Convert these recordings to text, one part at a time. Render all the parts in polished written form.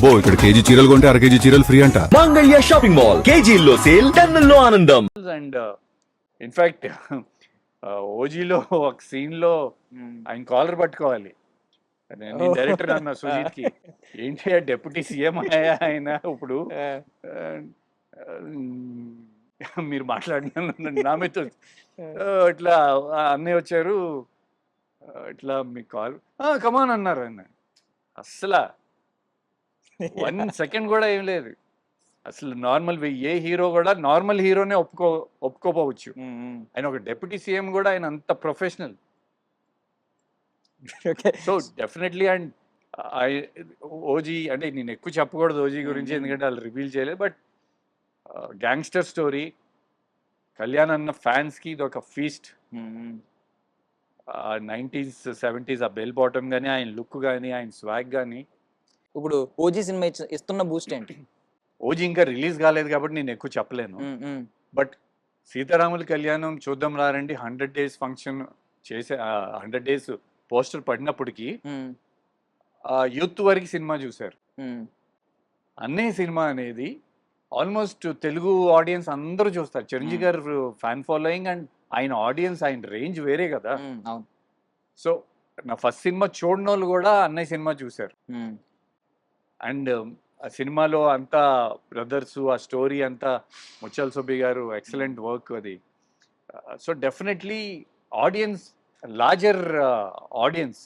అబ్బో ఇక్కడ కేజీ చీరలు కొంటే అర కేజీ చీరలు ఫ్రీ అంట. మంగళ్య షాపింగ్ మాల్, కేజీల్లో సేల్, టన్నుల్లో ఆనందం. అండ్ ఇన్ఫాక్ట్ ఓజీలో ఒక సీన్ లో ఆయన కాలర్ పట్టుకోవాలి. నేను డైరెక్టర్ అన్న సుజీత్ కి, ఏంటి డెప్యూటీ సీఎం అయ్యా ఆయన ఇప్పుడు మీరు మాట్లాడిన నామేతో ఇట్లా అన్నయ్య వచ్చారు, ఇట్లా మీకు కాల్ కమాన్ అన్నారు ఆయన. అస్సలు 1 సెకండ్ కూడా ఏం లేదు అసలు. నార్మల్ ఏ హీరో కూడా నార్మల్ హీరోనే ఒప్పుకోపోవచ్చు, ఆయన ఒక డెప్యూటీ సీఎం కూడా ఆయన అంత professional. So definitely. And OG అంటే నేను ఎక్కువ చెప్పకూడదు ఓజీ గురించి, ఎందుకంటే వాళ్ళు రివీల్ చేయలేదు. బట్ గ్యాంగ్స్టర్ స్టోరీ, కళ్యాణ్ అన్న ఫ్యాన్స్ కి ఇది ఒక ఫీస్ట్. 90s 70s ఆ బెల్ బాటమ్ కానీ, ఆయన లుక్ కానీ, ఆయన స్వాగ్ కానీ. ఇప్పుడు ఓజీ సినిమా ఇస్తున్న బూస్ట్ ఏంటి? ఓజీ ఇంకా రిలీజ్ కాలేదు కాబట్టి నేను ఎక్కువ చెప్పలేను. బట్ సీతారాముల కళ్యాణం చూద్దాం రారండి 100 days ఫంక్షన్ చేసే 100 days పోస్టర్ పడినప్పటికీ యూత్ వరకు సినిమా చూశారు. అన్నే సినిమా అనేది ఆల్మోస్ట్ తెలుగు ఆడియన్స్ అందరూ చూస్తారు. చిరంజీవి గారు ఫ్యాన్ ఫాలోయింగ్ అండ్ ఆయన ఆడియన్స్, ఆయన రేంజ్ వేరే కదా. సో నా ఫస్ట్ సినిమా చూడని వాళ్ళు కూడా అన్నయ్య సినిమా చూశారు. అండ్ ఆ సినిమాలో అంతా బ్రదర్స్, ఆ స్టోరీ అంతా ముత్యాల సుబ్బి గారు ఎక్సలెంట్ వర్క్ అది. So definitely audience, larger audience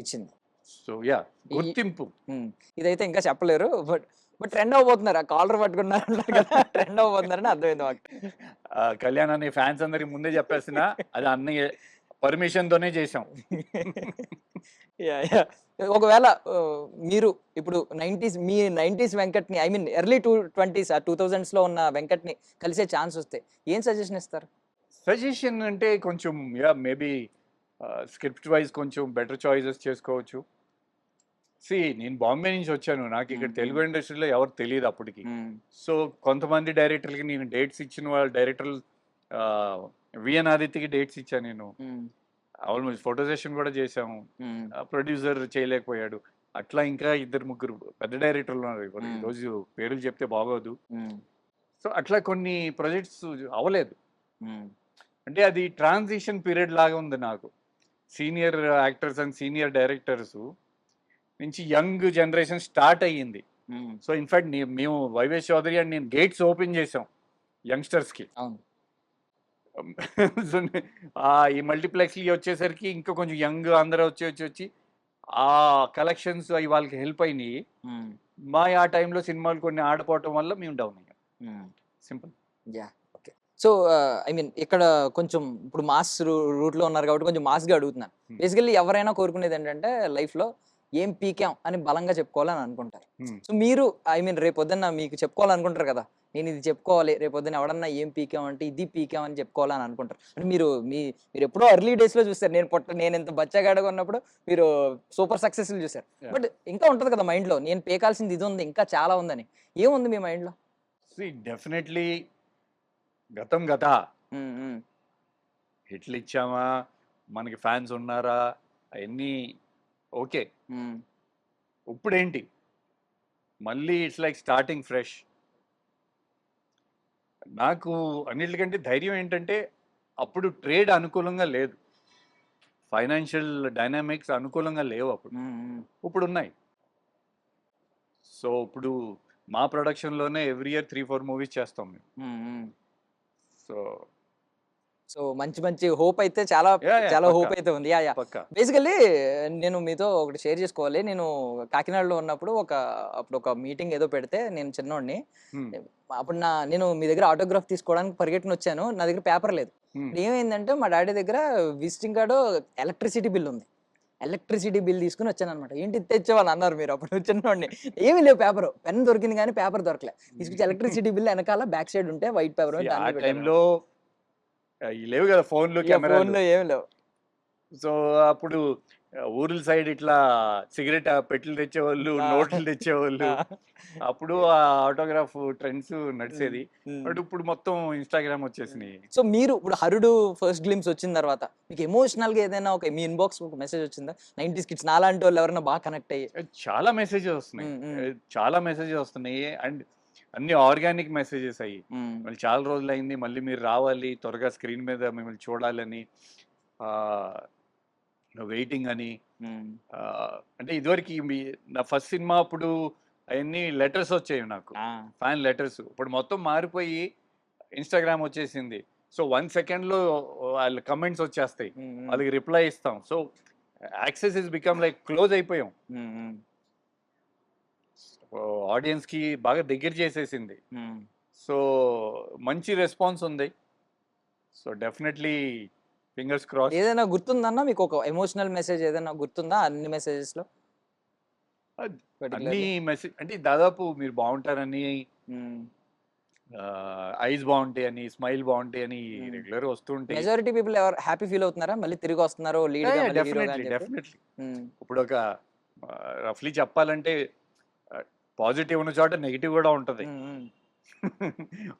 ఇచ్చింది. సో యా, గుర్తింపు. ఇదైతే ఇంకా చెప్పలేరు, బట్ ట్రెండ్ అవ్వబోతున్నారు. ఆ కాలర్ పట్టుకున్నారు అన్నారు కదా, ట్రెండ్ అవ్వబోతున్నారని అర్థమైంది మాకు. కళ్యాణ్ అనే ఫ్యాన్స్ అందరికి ముందే చెప్పేసిన అది అన్నయ్య పర్మిషన్ తోనే చేసాం. ఒకవేళ మీరు ఇప్పుడు 90s వెంకట్ని, I mean early 20s 2000s లో ఉన్న వెంకట్ని కలిసే ఛాన్స్ వస్తే ఏం సజెషన్ ఇస్తారు? సజెషన్ అంటే కొంచెం యా మేబీ స్క్రిప్ట్ వైజ్ కొంచెం బెటర్ చాయిసెస్ చేసుకోవచ్చు. నేను బాంబే నుంచి వచ్చాను, నాకు ఇక్కడ తెలుగు ఇండస్ట్రీలో ఎవరు తెలియదు అప్పటికి. సో కొంతమంది డైరెక్టర్లకి నేను డేట్స్ ఇచ్చిన వాళ్ళ డైరెక్టర్లు, విఎన్ ఆదిత్యకి డేట్స్ ఇచ్చాను నేను. ఆల్మోస్ట్ ఫోటో సెషన్ కూడా చేసాము. ప్రొడ్యూసర్ చేయలేకపోయాడు. అట్లా ఇంకా 2-3 పెద్ద డైరెక్టర్లు ఉన్నారు. ఈరోజు పేర్లు చెప్తే బాగోదు. సో అట్లా కొన్ని ప్రాజెక్ట్స్ అవ్వలేదు. అంటే అది ట్రాన్సిషన్ పీరియడ్ లాగా ఉంది నాకు. Senior actors and senior directors నుంచి యంగ్ జనరేషన్ స్టార్ట్ అయ్యింది. సో ఇన్ఫాక్ట్ మేము వైవేష్ చౌదరి అండ్ నేను గేట్స్ ఓపెన్ చేసాం యంగ్స్టర్స్కి. ఈ మల్టీప్లెక్స్ వచ్చేసరికి ఇంకా కొంచెం యంగ్ అందరూ వచ్చి ఆ కలెక్షన్స్ అవి వాళ్ళకి హెల్ప్ అయినాయి. ఆ టైంలో సినిమాలు కొన్ని ఆడిపోవటం వల్ల మేము డౌన్ అయ్యాం. సింపుల్. సో ఐ మీన్ ఇక్కడ కొంచెం ఇప్పుడు మాస్ రూట్ లో ఉన్నారు కాబట్టి కొంచెం మాస్ గా అడుగుతున్నాను. బేసికల్లీ ఎవరైనా కోరుకునేది ఏంటంటే లైఫ్ లో ఏం పీకాం అని బలంగా చెప్పుకోవాలని అనుకుంటారు. సో మీరు ఐ మీన్ రేపొద్దున్న మీకు చెప్పుకోవాలనుకుంటారు కదా, నేను ఇది చెప్పుకోవాలి, రేపొద్దున ఎవడన్నా ఏం పీకాం అంటే ఇది పీకాం అని చెప్పుకోవాలని అనుకుంటారు. అంటే మీరు ఎప్పుడో ఎర్లీ డేస్ లో చూస్తారు. నేను ఇంత బచ్చగాడగా ఉన్నప్పుడు మీరు సూపర్ సక్సెస్ఫుల్ చూసారు. బట్ ఇంకా ఉంటది కదా మైండ్ లో, నేను పీకాల్సింది ఇది ఉంది, ఇంకా చాలా ఉందని. ఏముంది మీ మైండ్ లో? డెఫినెట్లీ గతం గత. హిట్లు ఇచ్చామా, మనకి ఫ్యాన్స్ ఉన్నారా, అవన్నీ ఓకే. ఇప్పుడేంటి మళ్ళీ ఇట్స్ లైక్ స్టార్టింగ్ ఫ్రెష్. నాకు అన్నిటికంటే ధైర్యం ఏంటంటే అప్పుడు ట్రేడ్ అనుకూలంగా లేదు, ఫైనాన్షియల్ డైనామిక్స్ అనుకూలంగా లేవు అప్పుడు. ఇప్పుడు ఉన్నాయి. సో ఇప్పుడు మా ప్రొడక్షన్లోనే ఎవ్రీ ఇయర్ 3-4 మూవీస్ చేస్తాం మేము. సో మంచి హోప్ అయితే చాలా హోప్ అయితే ఉంది. బేసికల్లీ నేను మీతో ఒకటి షేర్ చేసుకోవాలి. నేను కాకినాడలో ఉన్నప్పుడు అప్పుడు ఒక మీటింగ్ ఏదో పెడితే, నేను చిన్నోడిని, అప్పుడు నేను మీ దగ్గర ఆటోగ్రాఫ్ తీసుకోవడానికి పరిగెట్టుని వచ్చాను. నా దగ్గర పేపర్ లేదు. ఏమైందంటే మా డాడీ దగ్గర విజిటింగ్ కార్డు, ఎలక్ట్రిసిటీ బిల్ ఉంది. ఎలక్ట్రిసిటీ బిల్ తీసుకుని వచ్చాను అనమాట. ఏంటి తెచ్చేవాళ్ళు అన్నారు మీరు, అప్పుడు చిన్నోడిని. ఏమీ లేవు, పేపర్ పెన్ దొరికింది కానీ పేపర్ దొరకలే. తీసుకొచ్చి ఎలక్ట్రిసిటీ బిల్ వెనకాల బ్యాక్ సైడ్ ఉంటే వైట్ పేపర్ లేవు కదా ఫోన్లు, కెమెరాలు ఏమి లేవు. సో అప్పుడు ఊర్ల సైడ్ ఇట్లా సిగరెట్ పెట్లు తెచ్చేవాళ్ళు, నోట్లు తెచ్చేవాళ్ళు. అప్పుడు ఆ ఆటోగ్రాఫ్ ట్రెండ్స్ నడిచేది. బట్ ఇప్పుడు మొత్తం ఇన్‌స్టాగ్రామ్ వచ్చేసినాయి. సో మీరు ఇప్పుడు 'హరుడు' ఫస్ట్ గ్లింప్స్ వచ్చిన తర్వాత మీకు ఎమోషనల్‌గా ఏదైనా మీ ఇన్‌బాక్స్ ఒక మెసేజ్ వచ్చిందా? 90స్ కిడ్స్ నాలాంటోళ్ళు ఎవరైనా బాగా కనెక్ట్ అయ్యి? చాలా మెసేజెస్ వస్తున్నాయి. హ్మ్. హ్మ్. చాలా మెసేజెస్ వస్తున్నాయి. అండ్ అన్ని ఆర్గానిక్ మెసేజెస్ అయ్యి. హ్మ్. మళ్ళీ చాలా రోజులైంది. మళ్ళీ మీరు రావాలి. త్వరగా స్క్రీన్ మీద మిమ్మల్ని చూడాలని. ఆహ్, వెయిటింగ్ అని. హ్మ్. అంటే ఇదివరకి నా ఫస్ట్ సినిమా అప్పుడు అయన్నీ లెటర్స్ వచ్చేవి నాకు. ఆ! Fan letters. ఇప్పుడు మొత్తం మారిపోయి ఇన్‌స్టాగ్రామ్ వచ్చేసింది. సో, 1 సెకండ్‌లో వాళ్ళ కామెంట్స్ వచ్చేస్తాయి. హ్మ్. హ్మ్. వాళ్ళకి రిప్లై ఇస్తాం. So, access is become like close అయిపోయాం. హ్మ్. హ్మ్. ఆడియన్స్‌కి బాగా దగ్గర చేసేసింది. హ్మ్. సో, మంచి రెస్పాన్స్ ఉంది. So, definitely fingers crossed. ఏదైనా గుర్తుందన్నా మీకు ఒక ఎమోషనల్ మెసేజ్ ఏదైనా గుర్తుందా అన్ని మెసేజెస్‌లో అన్ని పర్టిక్యులర్‌లీ? అంటే దాదాపు మీరు బావుంటారని, హ్మ్. ఐస్ బావుంటాయని, స్మైల్ బావుంటాయని హ్మ్. రెగ్యులర్‌గా వస్తూ ఉంటాయి. మెజారిటీ పీపుల్ ఎవరు హ్యాపీ ఫీల్ అవుతున్నారా? మళ్ళీ తిరిగొస్తున్నారు లీడ్‌గా మళ్ళీ హీరోగా అని చెప్పి? డెఫినెట్‌లీ. హ్మ్. ఇప్పుడొక రఫ్‌లీ చెప్పాలంటే పాజిటివ్ ఉన్న చోట నెగెటివ్ గూడా ఉంటది. హ్మ్. హ్మ్.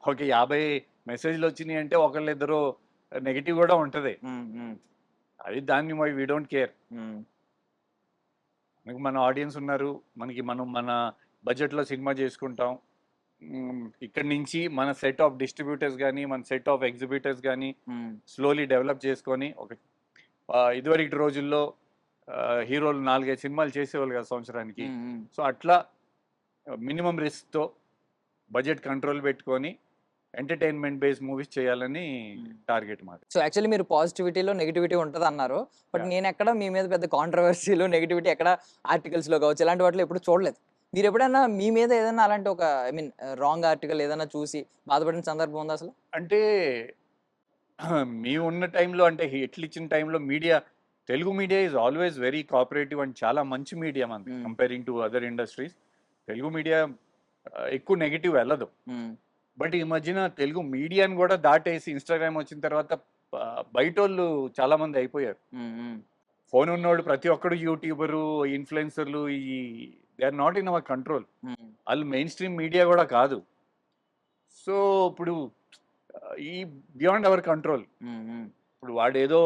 ఒక 50 మెసేజ్‌లొచ్చినియి అంటే ఒకళ్ళిద్దరు నెగెటివ్ గూడా ఉంటది. హ్మ్. హ్మ్. అది దాన్ని వి డోంట్ కేర్. హ్మ్. మనకి మన ఆడియన్స్ ఉన్నారు. మనం మన బడ్జెట్‌లో సినిమా జేసుకుంటాం. ఇక్కడి నుంచి మన సెట్ ఆఫ్ డిస్ట్రిబ్యూటర్స్ గాని, మన సెట్ ఆఫ్ ఎగ్జిబిటర్స్ గాని హ్మ్. స్లోలీ డెవలప్ చేసుకొని ఇదివరకటి రోజుల్లో హీరోలు 4, 5 సినిమాలు చేసేవాళ్ళు కదా సంవత్సరానికి. హ్మ్. హ్మ్. సో, అట్లా మినిమమ్ రిస్క్‌తో బడ్జెట్ కంట్రోల్ పెట్టుకొని ఎంటర్‌టైన్‌మెంట్ బేస్డ్ మూవీస్ చేయాలని హ్మ్. టార్గెట్ మాది. సో, యాక్చువల్లీ మీరు పాజిటివిటీలో నెగటివిటీ ఉంటదన్నారు. But yeah! నేనెక్కడ మీ మీద పెద్ద కాంట్రోవర్సీలు, నెగటివిటీ ఎక్కడ ఆర్టికల్స్‌లో కావచ్చు, ఇలాంటి వాటిలో ఎప్పుడు చూడలేదు. మీరెప్పుడైనా మీ మీద ఏదైనా అలాంటి ఒక రాంగ్ ఆర్టికల్ ఏదైనా చూసి బాధపడిన సందర్భం ఉందా అసలు? అంటే మేమున్న టైంలో అంటే హిట్లిచ్చిన టైంలో Telugu media is always very cooperative and చాలా మంచి మీడియా మనది హ్మ్. Comparing to other industries. Telugu media ఎక్కువ నెగెటివ్ వెళ్ళదు. హ్మ్. బట్ ఈ మధ్యన తెలుగు మీడియాని కూడా దాటేసి ఇన్‌స్టాగ్రామ్ వచ్చిన తర్వాత బయటోళ్ళు చాలా మంది అయిపోయారు. హ్మ్. హ్మ్. ఫోన్ ఉన్నోళ్ళు ప్రతి ఒక్కడు యూట్యూబరు, ఇన్‌ఫ్లుయెన్సర్‌లు they are not in our control. Hmm. ఆళ్ళు మెయిన్ స్ట్రీమ్ మీడియా కూడా కాదు. సో, ఇప్పుడు ఈ బియాండ్ అవర్ కంట్రోల్. హ్మ్. హ్మ్. ఇప్పుడు వాడేదో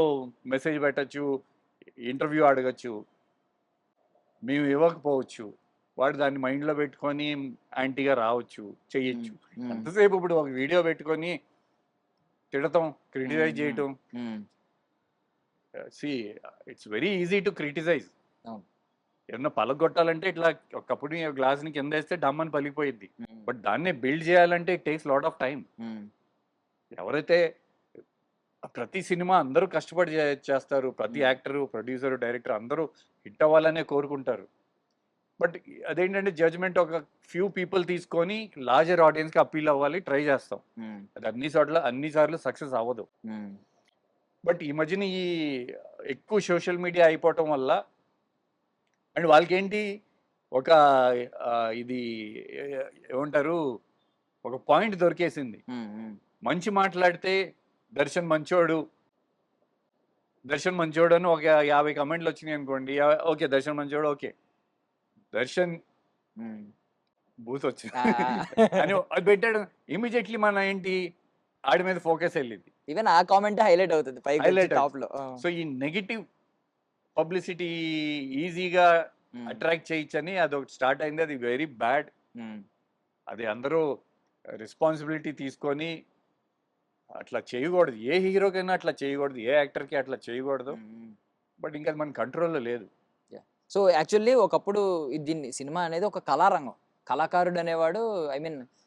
మెసేజ్ పెట్టొచ్చు, ఇంటర్వ్యూ అడగొచ్చు. మేము ఇవ్వకపోవచ్చు. వాడు దాన్ని మైండ్‌లో పెట్టుకొని యాంటీగా రావచ్చు, హ్మ్. చెయ్యొచ్చు. హ్మ్. ఎంతసేపు ఇప్పుడు ఒక వీడియో పెట్టుకొని తిడతాం, హ్మ్. Criticise hmm. చేయటం. Hmm. See it's very easy to criticise. అవును. ఏమన్నా పలగొట్టాలంటే ఇట్లా ఒకప్పుడు గ్లాస్‌ని కిందేస్తే డమ్మని పలిగిపోయిద్ది. హ్మ్. బట్ దాన్నే బిల్డ్ చేయాలంటే it takes lot of time. హ్మ్. ఎవరైతే ప్రతి సినిమా అందరూ కష్టపడి చేస్తారు. ప్రతి హ్మ్. యాక్టరు, ప్రొడ్యూసరు, డైరెక్టర్ అందరూ హిట్ అవ్వాలనే కోరుకుంటారు. బట్ అదేంటంటే జడ్జ్‌మెంట్ ఒక ఫ్యూ పీపుల్ తీసుకొని లార్జర్ ఆడియన్స్‌కి అప్పీల్ అవ్వాలి ట్రై చేస్తాం. హ్మ్. అది అన్ని సార్లు సక్సెస్ అవ్వదు. హ్మ్. బట్ ఈ మధ్యన ఎక్కువ సోషల్ మీడియా అయిపోవటం వల్ల అండ్ వాళ్ళకేంటి ఒక ఇది ఏమంటారు ఒక పాయింట్ దొరికేసింది. హ్మ్. హ్మ్. మంచి మాట్లాడితే దర్శన్ మంచోడు, దర్శన్ మంచోడు అని ఒక 50 కామెంట్లు వచ్చినాయనుకోండి. ఓకే. దర్శన్ మంచోడు ఓకే. దర్శన్ హ్మ్. బూతొచ్చింది ఆ! అని అది పెట్టాడు. ఇమ్మీడియేట్‌లీ మన ఏంటి ఆడి మీద ఫోకస్ ఎళ్ళిద్ది. ఈవెన్ ఆ కామెంటే హైలైట్ అవుతది పైకొచ్చి హైలైట్ అవుద్ది. టాప్‌లో. ఆ! సో, ఈ నెగెటివ్ పబ్లిసిటీ ఈజీగా హ్మ్. అట్రాక్ట్ చేయొచ్చని అదొకటి స్టార్ట్ అయింది. అది వెరీ బ్యాడ్. హ్మ్. అది అందరూ రెస్పాన్సిబిలిటీ తీసుకొని అట్లా చేయకూడదు. ఏ హీరోకైనా అట్లా చేయకూడదు. ఏ యాక్టర్‌కి అట్లా చేయకూడదు. హ్మ్. హ్మ్. బట్ ఇంకా అది మన కంట్రోల్‌లో లేదు. యాహ్! సో, యాక్చువల్లీ ఒకప్పుడు దీన్ని సినిమా అనేది ఒక కళారంగం. కళాకారుడు అనేవాడు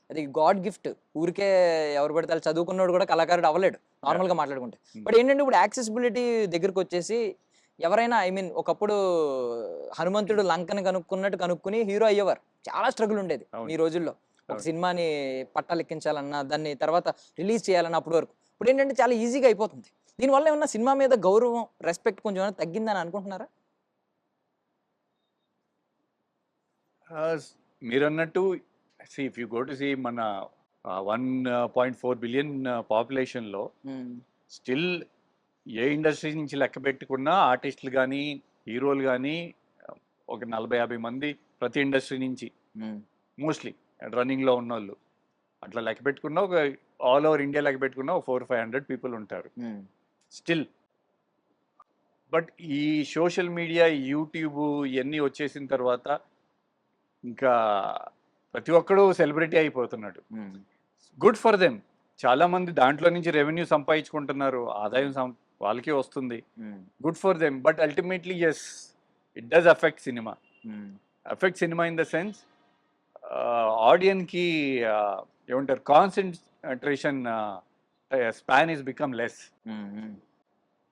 అది గాడ్ గిఫ్ట్. ఊరికే ఎవరు పడితే ఆళ్ళు చదువుకున్నోడు కూడా కళాకారుడు అవ్వలేడు. యాహ్! నార్మల్‌గా మాట్లాడుకుంటే. హ్మ్. బట్ ఏంటంటే ఇప్పుడు యాక్సెసిబిలిటీ దగ్గరకొచ్చేసి ఎవరైనా ఒకప్పుడు హనుమంతుడు లంకని కనుక్కున్నట్టు కనుక్కొని హీరో అయ్యేవారు. చాలా స్ట్రగుల్ ఉండేది అవును. ఈ రోజుల్లో. ఒక అవును. సినిమాని పట్టాలెక్కించాలన్నా, దాన్ని తర్వాత రిలీజ్ చేయాలన్నా అప్పటి వరకు. ఇప్పుడేంటంటే చాలా ఈజీగా అయిపోతుంది. దీనివల్ల ఏమన్నా సినిమా మీద గౌరవం, రెస్పెక్ట్ కొంచెం ఏమైనా తగ్గిందని అనుకుంటున్నారా? మీరన్నట్టు if you go to see మన 1.4 బిలియన్ పాపులేషన్‌లో హ్మ్. స్టిల్ ఏ ఇండస్ట్రీ నుంచి లెక్క పెట్టుకున్నా ఆర్టిస్టులు గాని, హీరోలు కానీ ఒక 40-50 మంది ప్రతి ఇండస్ట్రీ నుంచి మోస్ట్లీ రన్నింగ్లో ఉన్న వాళ్ళు అట్లా లెక్క పెట్టుకున్న ఒక ఆల్ ఓవర్ ఇండియా లెక్క పెట్టుకున్న ఒక 400-500 పీపుల్ ఉంటారు స్టిల్. బట్ ఈ సోషల్ మీడియా యూట్యూబ్ ఇవన్నీ వచ్చేసిన తర్వాత ఇంకా ప్రతి ఒక్కడు సెలబ్రిటీ అయిపోతున్నాడు. గుడ్ ఫర్ దెమ్, చాలా మంది దాంట్లో నుంచి రెవెన్యూ సంపాదించుకుంటున్నారు, ఆదాయం వాళ్ళకి వస్తుంది. Good for them, but ultimately yes it does affect cinema. Affect cinema in the sense ఆడియన్కి ఏమంటారు concentration span is become less.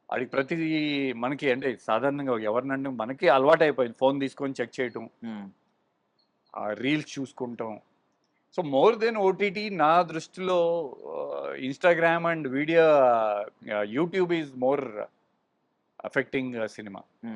అది ప్రతి మనకి అంటే సాధారణంగా ఎవరినంటే మనకి అలవాటు అయిపోయింది ఫోన్ తీసుకొని చెక్ చేయటం, రీల్స్ చూసుకుంటాం. సో మోర్ దెన్ ఓటీటీ నా దృష్టిలో Instagram and video YouTube is more affecting cinema.